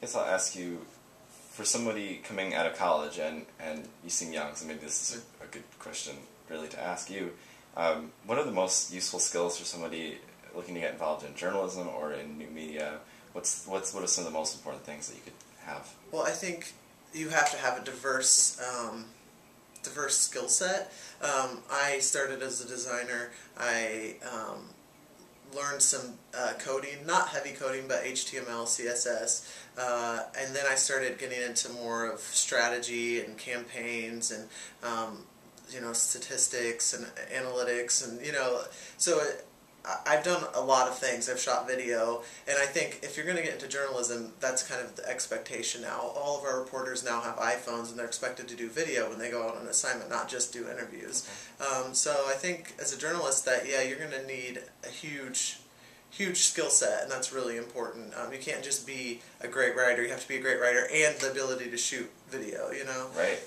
guess I'll ask you, for somebody coming out of college and you seem young, so maybe this is a good question really to ask you. What are the most useful skills for somebody looking to get involved in journalism or in new media? What are some of the most important things that you could have? Well, I think you have to have a diverse skill set. I started as a designer. I learned some coding, not heavy coding, but HTML, CSS, and then I started getting into more of strategy and campaigns and statistics and analytics, and so I've done a lot of things. I've shot video, and I think if you're going to get into journalism, that's kind of the expectation now. All of our reporters now have iPhones, and they're expected to do video when they go out on assignment, not just do interviews. So I think as a journalist that, you're going to need a huge skill set, and that's really important. You can't just be a great writer. You have to be a great writer and the ability to shoot video, Right.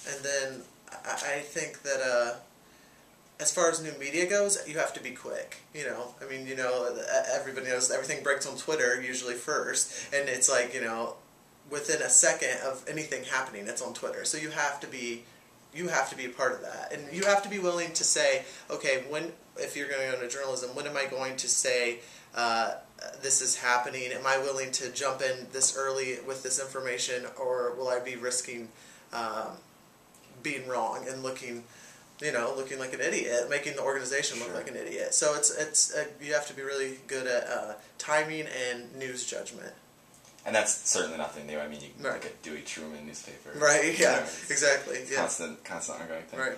And then I think that as far as new media goes, you have to be quick. Everybody knows everything breaks on Twitter usually first, and it's like, within a second of anything happening, it's on Twitter. So you have to be a part of that, and you have to be willing to say, okay, if you're going to go into journalism, when am I going to say this is happening? Am I willing to jump in this early with this information, or will I be risking being wrong and looking like an idiot, making the organization look like an idiot? So it's you have to be really good at timing and news judgment. And that's certainly nothing new. I mean, you can look at Dewey Truman newspaper. Right. Yeah. Exactly. Yeah. Constant ongoing thing. Right.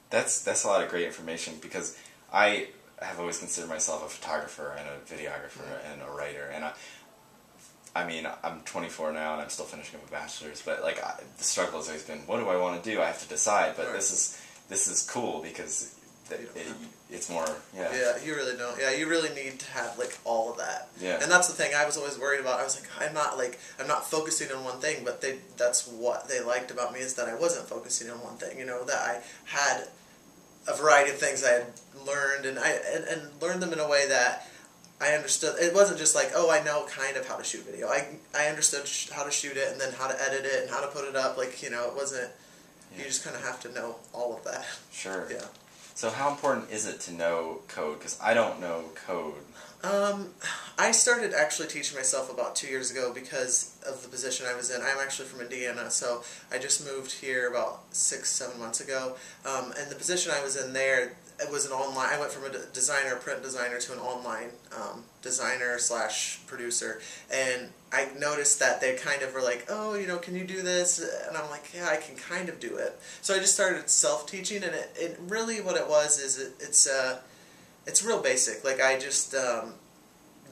That's a lot of great information, because I have always considered myself a photographer and a videographer and a writer, and I mean, I'm 24 now and I'm still finishing up a bachelor's, but the struggle has always been, what do I want to do? I have to decide, but this is cool because it's more, Yeah, you really don't. Yeah, you really need to have all of that. Yeah. And that's the thing I was always worried about. I was like, I'm not focusing on one thing, but that's what they liked about me, is that I wasn't focusing on one thing. That I had a variety of things I had learned, and and learned them in a way that I understood. It wasn't just like, oh, I know kind of how to shoot video. I understood how to shoot it, and then how to edit it and how to put it up. It wasn't. You just kind of have to know all of that. Sure. Yeah. So how important is it to know code? Because I don't know code. I started actually teaching myself about 2 years ago because of the position I was in. I'm actually from Indiana, so I just moved here about 6-7 months ago. And the position I was in there, it was an online. I went from a print designer, to an online designer/producer, and I noticed that they kind of were like, oh, can you do this? And I'm like, yeah, I can kind of do it. So I just started self-teaching, and it really what it was is it's real basic. I just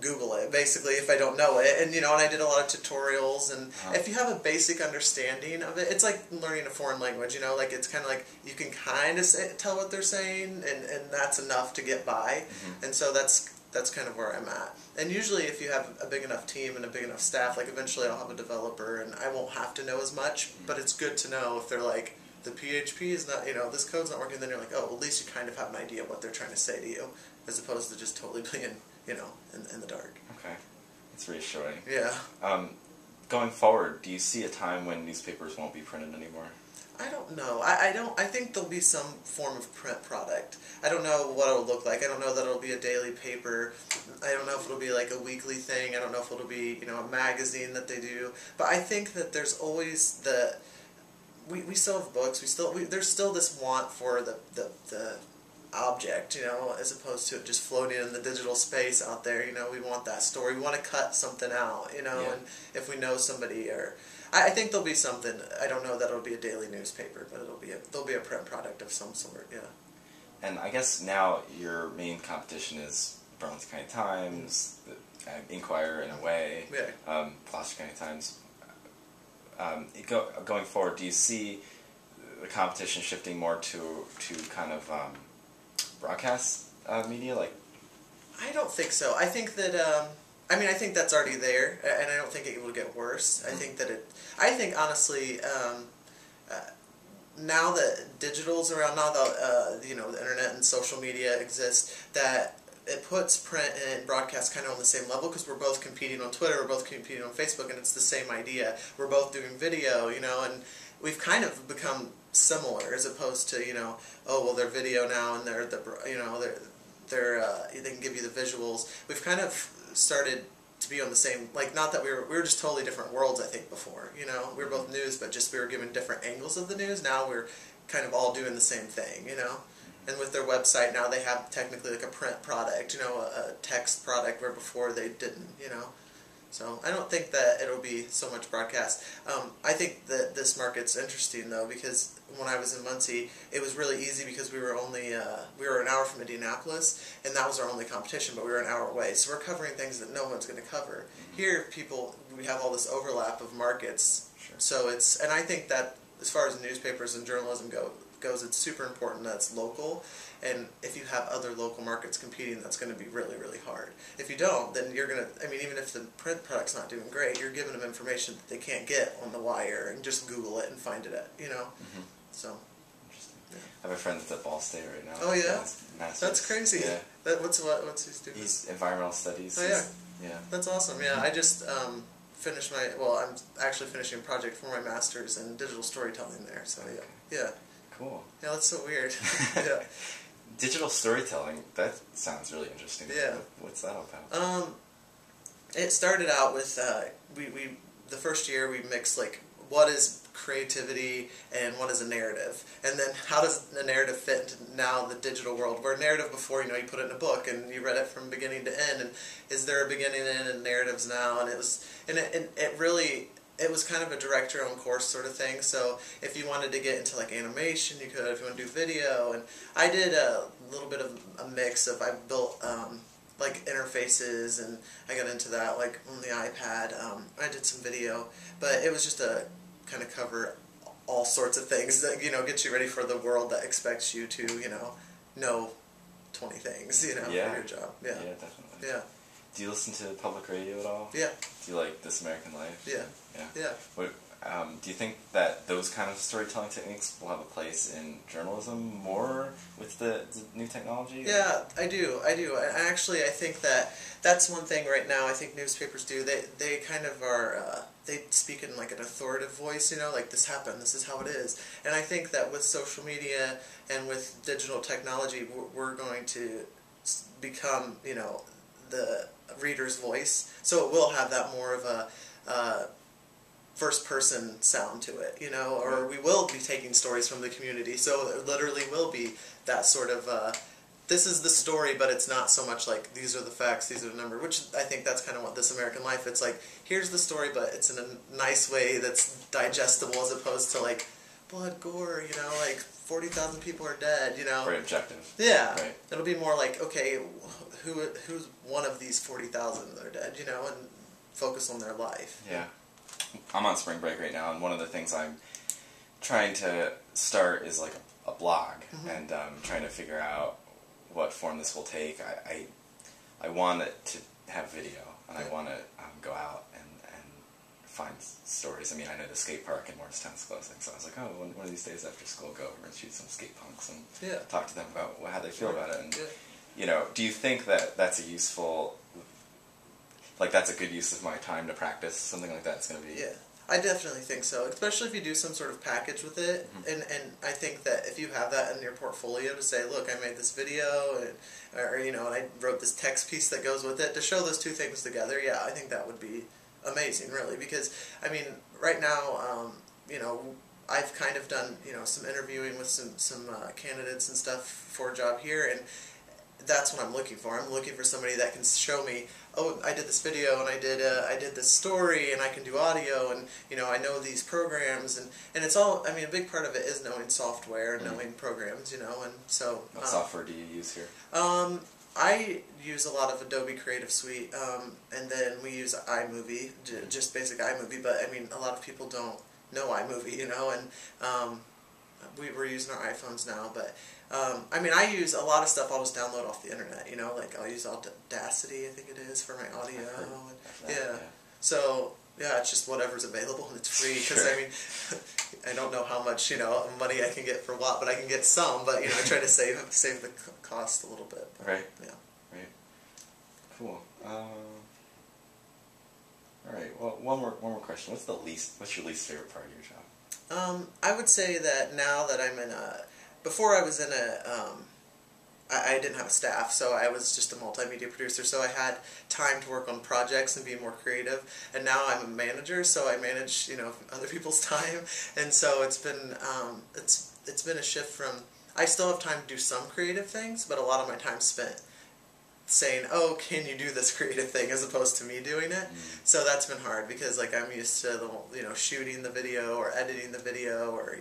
Google it, basically, if I don't know it. And, and I did a lot of tutorials, and if you have a basic understanding of it, it's like learning a foreign language, it's kind of like you can kind of tell what they're saying, and that's enough to get by. And so that's kind of where I'm at. And usually if you have a big enough team and a big enough staff, eventually I'll have a developer, and I won't have to know as much, but it's good to know if they're like, the PHP is not, this code's not working, then you're like, oh, well, at least you kind of have an idea of what they're trying to say to you, as opposed to just totally being, in the dark. Okay. It's reassuring. Yeah. Going forward, do you see a time when newspapers won't be printed anymore? I don't know. I think there'll be some form of print product. I don't know what it'll look like. I don't know that it'll be a daily paper. I don't know if it'll be like a weekly thing. I don't know if it'll be, a magazine that they do. But I think that there's always we still have books. There's still this want for the object, as opposed to it just floating in the digital space out there. We want that story. We want to cut something out, and if we know somebody, or I think there'll be something. I don't know that it'll be a daily newspaper, but there'll be a print product of some sort. Yeah. And I guess now your main competition is Burlington County Times, the Inquirer in a way, Gloucester County Times. Going forward, do you see the competition shifting more to kind of broadcast media? I don't think so. I think that I think that's already there, and I don't think it will get worse. I think honestly, now that digital's around, now that the internet and social media exist, that it puts print and broadcast kind of on the same level because we're both competing on Twitter, we're both competing on Facebook, and it's the same idea. We're both doing video, you know, and we've kind of become similar as opposed to, you know, oh well, they're video now and they're the, you know, they can give you the visuals. We've kind of started to be on the same, like, not that we were just totally different worlds, I think, before, you know. We were both news, but just we were given different angles of the news. Now we're kind of all doing the same thing, you know. And with their website now, they have technically like a print product, you know, a text product, where before they didn't, you know. So I don't think that it'll be so much broadcast. I think that this market's interesting though, because when I was in Muncie, it was really easy because we were only we were an hour from Indianapolis, and that was our only competition. But we were an hour away, so we're covering things that no one's going to cover. Here, we have all this overlap of markets. Sure. So it's, and I think that as far as newspapers and journalism goes, it's super important that it's local. And if you have other local markets competing, that's going to be really, really hard. If you don't, then you're going to, I mean, even if the print product's not doing great, you're giving them information that they can't get on the wire and just Google it and find it, you know? Mm-hmm. So. Interesting. Yeah. I have a friend that's at Ball State right now. Oh, yeah? That's crazy. Yeah. What's he doing? He's environmental studies. Oh, yeah? Yeah. That's awesome. Yeah, I just finished I'm actually finishing a project for my master's in digital storytelling there, so okay. yeah. Cool. Yeah, that's so weird. Yeah. Digital storytelling, that sounds really interesting. Yeah. What's that about? It started out with, the first year we mixed, like, what is creativity and what is a narrative? And then how does a narrative fit into now the digital world? Where a narrative before, you know, you put it in a book and you read it from beginning to end, and is there a beginning and end in narratives now? And it was kind of a direct your own course sort of thing. So if you wanted to get into like animation, you could. If you want to do video, and I did a little bit of a mix of, I built like interfaces, and I got into that like on the iPad. I did some video, but it was just to kind of cover all sorts of things that, you know, get you ready for the world that expects you to, you know 20 things, you know, for your job. Yeah. Yeah, definitely. Yeah. Do you listen to public radio at all? Yeah. Do you like This American Life? Yeah. Yeah. Yeah. What, do you think that those kind of storytelling techniques will have a place in journalism more with the new technology? Yeah, I do. I think that that's one thing right now I think newspapers do. They kind of are, they speak in like an authoritative voice, you know, like this happened, this is how it is. And I think that with social media and with digital technology, we're going to become, you know, the reader's voice. So it will have that more of a first-person sound to it, you know, or we will be taking stories from the community. So there literally will be that sort of, this is the story, but it's not so much like, these are the facts, these are the numbers, which I think that's kind of what This American Life, it's like, here's the story, but it's in a nice way that's digestible as opposed to like, blood, gore, you know, like 40,000 people are dead, you know. Very objective. Yeah. Right. It'll be more like, okay, who's one of these 40,000 that are dead, you know, and focus on their life. Yeah. I'm on spring break right now, and one of the things I'm trying to start is like a blog, mm-hmm. and trying to figure out what form this will take. I want it to have video, and I want to go out and find stories. I mean, I know the skate park in Morristown's closing, so I was like, oh, one of these days after school, go over and shoot some skate punks and talk to them about how they feel about it. And you know, do you think that that's a useful, like that's a good use of my time to practice something like that's going to be? Yeah, I definitely think so. Especially if you do some sort of package with it, mm-hmm. and I think that if you have that in your portfolio to say, look, I made this video, or you know, and I wrote this text piece that goes with it, to show those two things together, yeah, I think that would be amazing, really, because I mean, right now, you know, I've kind of done, you know, some interviewing with some candidates and stuff for a job here, and that's what I'm looking for. I'm looking for somebody that can show me, oh, I did this video, and I did this story, and I can do audio, and you know, I know these programs, and it's all, I mean, a big part of it is knowing software and knowing programs, you know, and so. What software do you use here? I use a lot of Adobe Creative Suite, and then we use iMovie, just basic iMovie, but I mean, a lot of people don't know iMovie, you know, and we're using our iPhones now, but I mean, I use a lot of stuff I'll just download off the internet, you know, like I'll use Audacity, I think it is, for my audio. Yeah. So, yeah, it's just whatever's available and it's free, because I mean, I don't know how much, you know, money I can get for what, but I can get some, but, you know, I try to save the cost a little bit. But, right. Yeah. Right. Cool. All right. Well, one more question. What's your least favorite part of your job? I would say that now that I'm in before I was in I didn't have a staff, so I was just a multimedia producer, so I had time to work on projects and be more creative. And now I'm a manager, so I manage, other people's time, and so it's been a shift from, I still have time to do some creative things, but a lot of my time spent saying, oh, can you do this creative thing, as opposed to me doing it. So that's been hard, because like I'm used to shooting the video or editing the video, or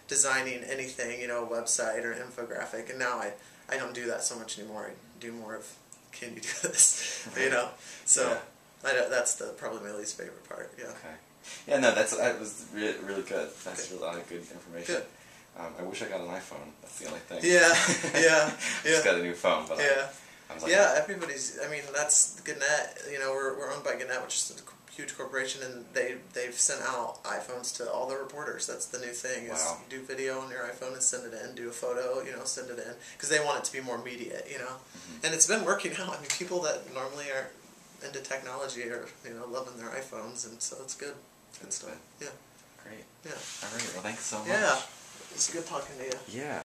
designing anything, a website or an infographic, and now I don't do that so much anymore. I do more of, can you do this, so that's probably my least favorite part. Yeah. Okay. Yeah, no, that was really good. That's a lot of good information. Good. I wish I got an iPhone. That's the only thing. Yeah. Just got a new phone, but I was like, everybody's. I mean, that's Gannett. We're owned by Gannett, which is a huge corporation, and they've sent out iPhones to all the reporters. That's the new thing. Is wow. Do video on your iPhone and send it in. Do a photo, send it in, because they want it to be more immediate. And it's been working out. I mean, people that normally are into technology are loving their iPhones, and so it's good. Good stuff. Yeah. Great. Yeah. All right. Well, thanks so much. Yeah. It's good talking to you. Yeah.